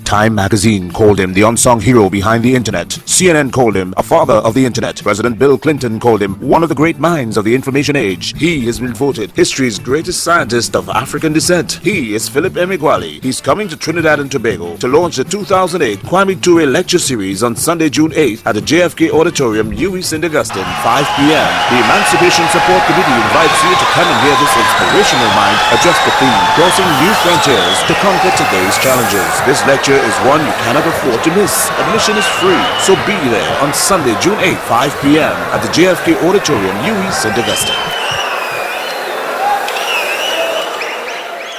Time magazine called him the unsung hero behind the internet. CNN called him a father of the internet. President Bill Clinton called him one of the great minds of the information age. He has been voted history's greatest scientist of African descent. He is Philip Emeagwali. He's coming to Trinidad and Tobago to launch the 2008 Kwame Ture lecture series on Sunday, June 8th at the JFK Auditorium, UWI St. Augustine, 5 p.m. The Emancipation Support Committee invites you to come and hear this inspirational mind address the theme, crossing new frontiers to conquer today's challenges. This lecture is one you cannot afford to miss. Admission is free, so be there on Sunday, June 8th, 5 p.m. at the JFK Auditorium, UWI St. Augustine.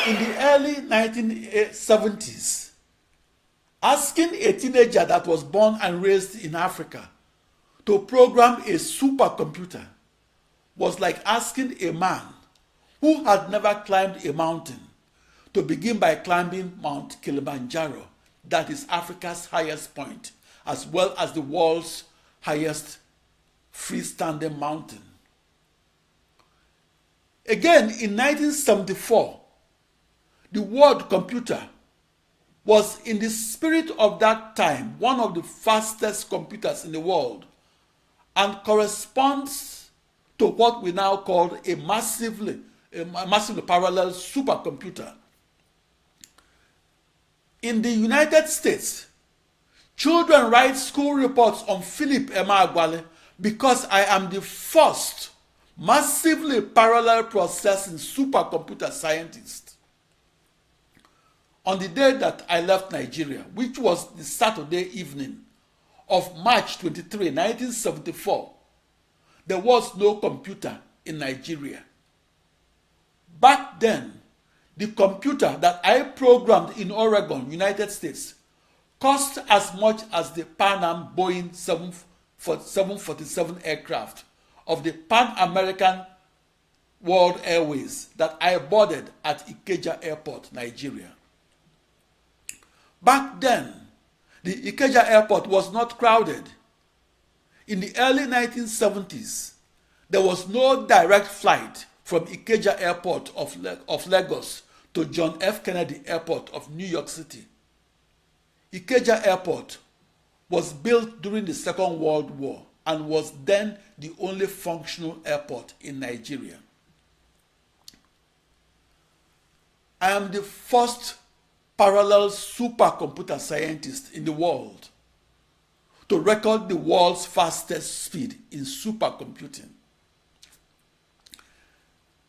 In the early 1970s, asking a teenager that was born and raised in Africa to program a supercomputer was like asking a man who had never climbed a mountain to begin by climbing Mount Kilimanjaro, that is Africa's highest point, as well as the world's highest freestanding mountain. Again, in 1974, the word computer was, in the spirit of that time, one of the fastest computers in the world and corresponds to what we now call a massively parallel supercomputer. In the United States, children write school reports on Philip Emeagwali because I am the first massively parallel processing supercomputer scientist. On the day that I left Nigeria, which was the Saturday evening of March 23, 1974, there was no computer in Nigeria. Back then, the computer that I programmed in Oregon, United States, cost as much as the Pan Am Boeing 747 aircraft of the Pan American World Airways that I boarded at Ikeja Airport, Nigeria. Back then, the Ikeja Airport was not crowded. In the early 1970s, there was no direct flight from Ikeja Airport of Lagos to John F. Kennedy Airport of New York City. Ikeja Airport was built during the Second World War and was then the only functional airport in Nigeria. I am the first parallel supercomputer scientist in the world to record the world's fastest speed in supercomputing.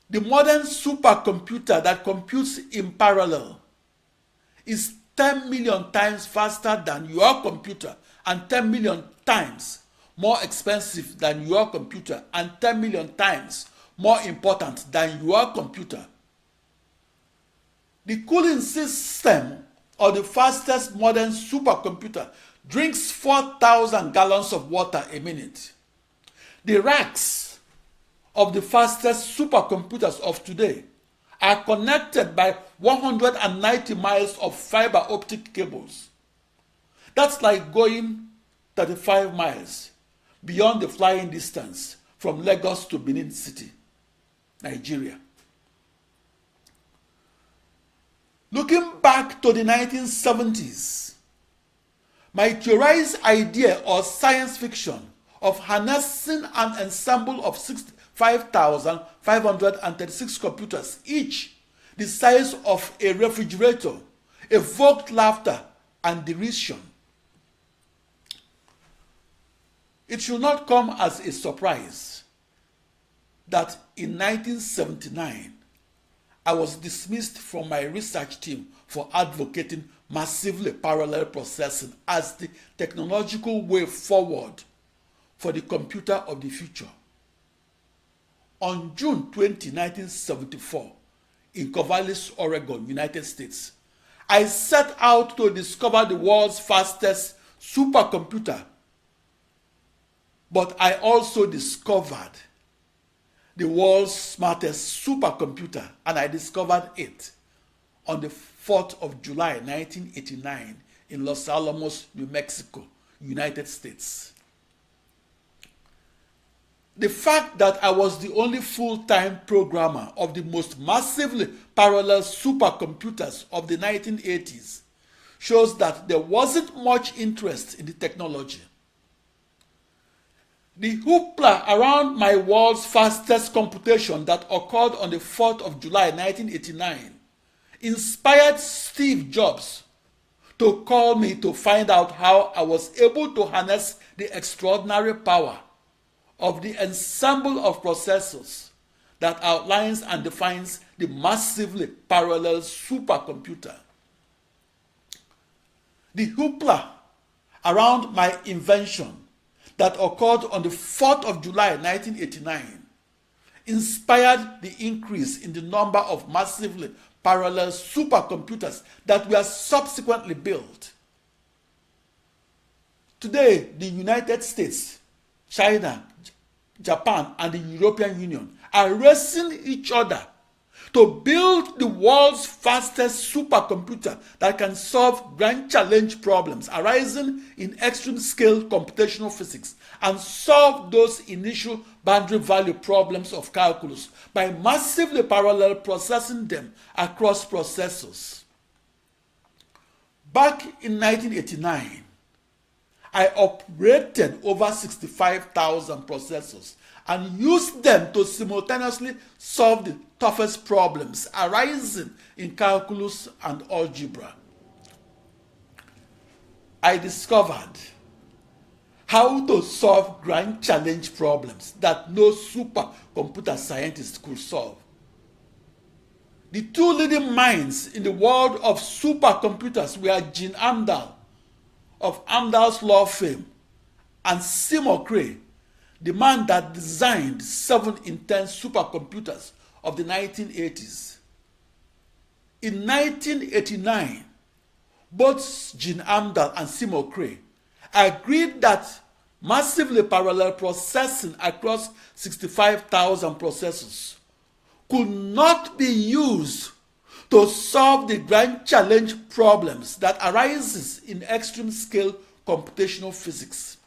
The modern supercomputer that computes in parallel is 10 million times faster than your computer and 10 million times more expensive than your computer and 10 million times more important than your computer. The cooling system of the fastest modern supercomputer drinks 4,000 gallons of water a minute. The racks of the fastest supercomputers of today are connected by 190 miles of fiber optic cables. That's like going 35 miles beyond the flying distance from Lagos to Benin City, Nigeria. Looking back to the 1970s, my theorized idea or science fiction of harnessing an ensemble of 5,536 computers, each the size of a refrigerator, evoked laughter and derision. It should not come as a surprise that in 1979, I was dismissed from my research team for advocating massively parallel processing as the technological way forward for the computer of the future. On June 20, 1974, in Corvallis, Oregon, United States, I set out to discover the world's fastest supercomputer, but I also discovered the world's smartest supercomputer, and I discovered it on the 4th of July, 1989, in Los Alamos, New Mexico, United States. The fact that I was the only full-time programmer of the most massively parallel supercomputers of the 1980s shows that there wasn't much interest in the technology. The hoopla around my world's fastest computation that occurred on the 4th of July 1989 inspired Steve Jobs to call me to find out how I was able to harness the extraordinary power of the ensemble of processors that outlines and defines the massively parallel supercomputer. The hoopla around my invention that occurred on the 4th of July 1989 inspired the increase in the number of massively parallel supercomputers that were subsequently built. Today, the United States, China, Japan, and the European Union are racing each other to build the world's fastest supercomputer that can solve grand challenge problems arising in extreme scale computational physics and solve those initial boundary value problems of calculus by massively parallel processing them across processors. Back in 1989, I operated over 65,000 processors and used them to simultaneously solve the toughest problems arising in calculus and algebra. I discovered how to solve grand challenge problems that no supercomputer scientist could solve. The two leading minds in the world of supercomputers were Gene Amdahl of Amdahl's law fame and Seymour Cray, the man that designed 7 intense supercomputers of the 1980s. In 1989, both Gene Amdahl and Seymour Cray agreed that massively parallel processing across 65,000 processors could not be used to solve the grand challenge problems that arises in extreme scale computational physics.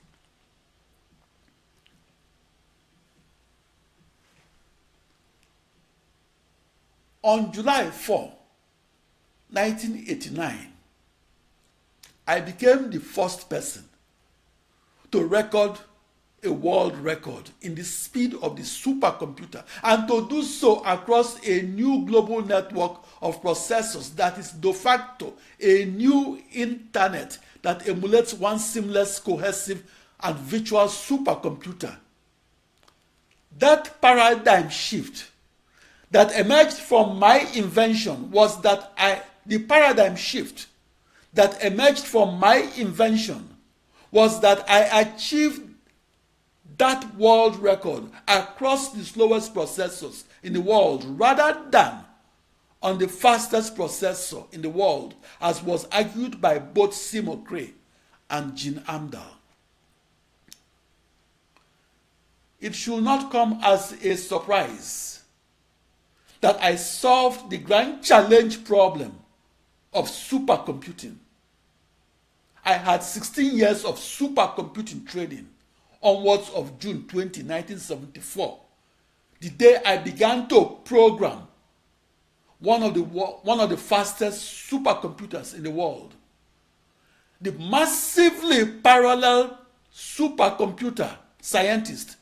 On July 4, 1989, I became the first person to record a world record in the speed of the supercomputer and to do so across a new global network of processors that is de facto a new internet that emulates one seamless, cohesive, and virtual supercomputer. That paradigm shift that emerged from my invention was that I achieved that world record across the slowest processors in the world rather than on the fastest processor in the world, as was argued by both Seymour Cray and Gene Amdahl. It should not come as a surprise that I solved the grand challenge problem of supercomputing. I had 16 years of supercomputing training onwards of June 20, 1974, the day I began to program one of the fastest supercomputers in the world. The massively parallel supercomputer scientist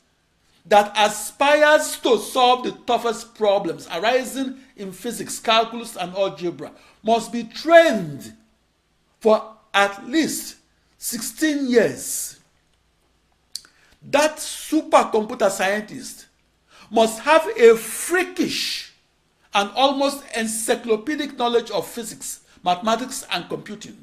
that aspires to solve the toughest problems arising in physics, calculus, and algebra must be trained for at least 16 years. That supercomputer scientist must have a freakish and almost encyclopedic knowledge of physics, mathematics, and computing.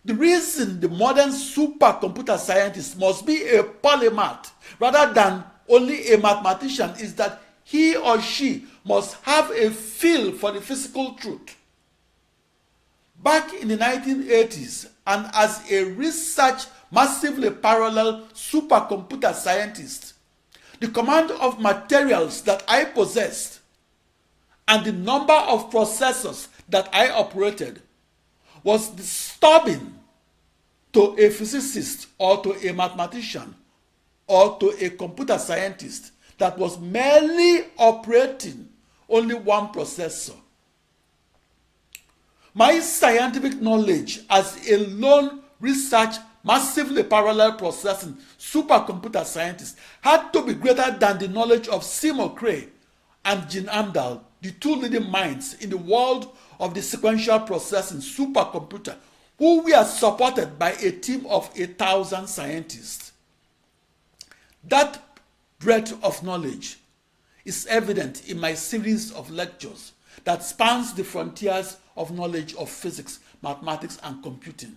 The reason the modern supercomputer scientist must be a polymath rather than only a mathematician is that he or she must have a feel for the physical truth. Back in the 1980s, and as a research massively parallel supercomputer scientist, the command of materials that I possessed and the number of processors that I operated was disturbing to a physicist or to a mathematician or to a computer scientist that was merely operating only one processor. My scientific knowledge as a lone research, massively parallel processing supercomputer scientist had to be greater than the knowledge of Seymour, Cray, and Jean Amdahl, the two leading minds in the world of the sequential processing supercomputer, who were supported by a team of 1,000 scientists. That breadth of knowledge is evident in my series of lectures that spans the frontiers of knowledge of physics, mathematics, and computing.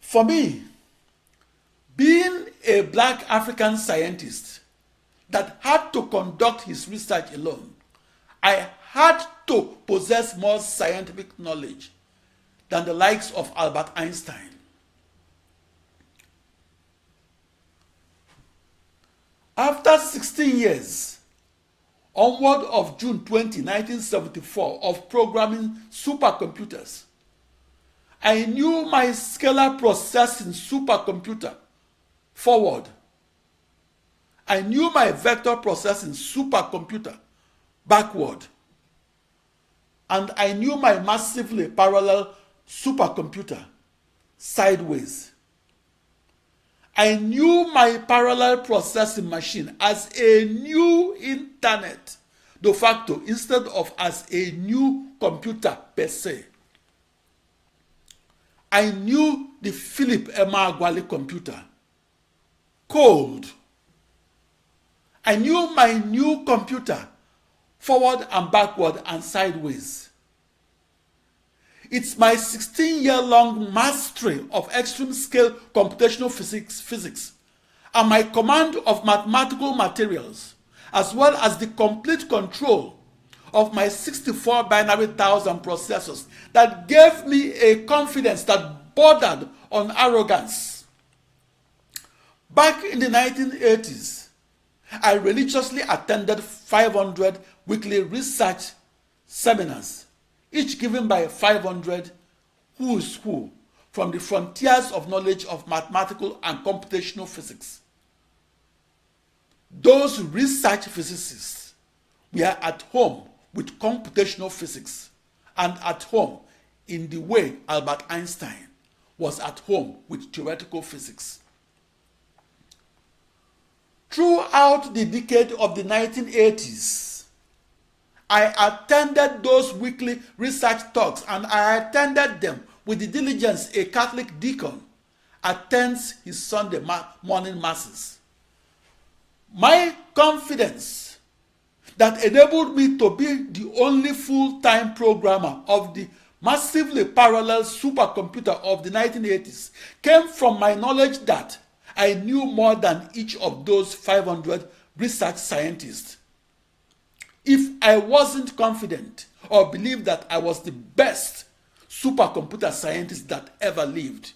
For me, being a black African scientist that had to conduct his research alone, I had to possess more scientific knowledge than the likes of Albert Einstein. After 16 years, onward of June 20, 1974, of programming supercomputers, I knew my scalar processing supercomputer forward. I knew my vector processing supercomputer backward. And I knew my massively parallel supercomputer sideways. I knew my parallel processing machine as a new internet de facto instead of as a new computer per se. I knew the Philip Emeagwali computer cold. I knew my new computer forward and backward and sideways. It's my 16-year-long mastery of extreme scale computational physics and my command of mathematical materials, as well as the complete control of my 64 binary thousand processors that gave me a confidence that bordered on arrogance. Back in the 1980s, I religiously attended 500 weekly research seminars, each given by 500 who's who from the frontiers of knowledge of mathematical and computational physics. Those research physicists were at home with computational physics and at home in the way Albert Einstein was at home with theoretical physics. Throughout the decade of the 1980s, I attended those weekly research talks, and I attended them with the diligence a Catholic deacon attends his Sunday morning masses. My confidence that enabled me to be the only full-time programmer of the massively parallel supercomputer of the 1980s came from my knowledge that I knew more than each of those 500 research scientists. If I wasn't confident or believed that I was the best supercomputer scientist that ever lived,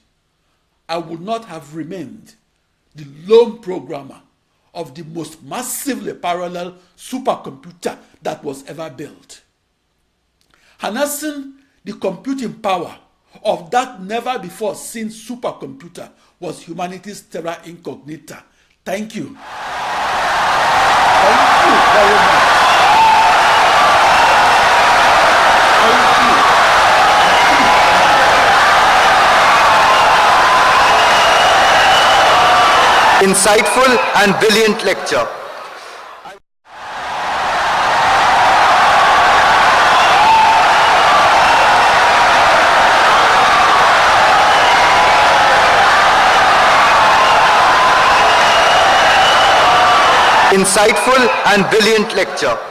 I would not have remained the lone programmer of the most massively parallel supercomputer that was ever built. Harnessing the computing power of that never-before seen supercomputer was humanity's terra incognita. Thank you. Thank you very much. Insightful and brilliant lecture. Insightful and brilliant lecture.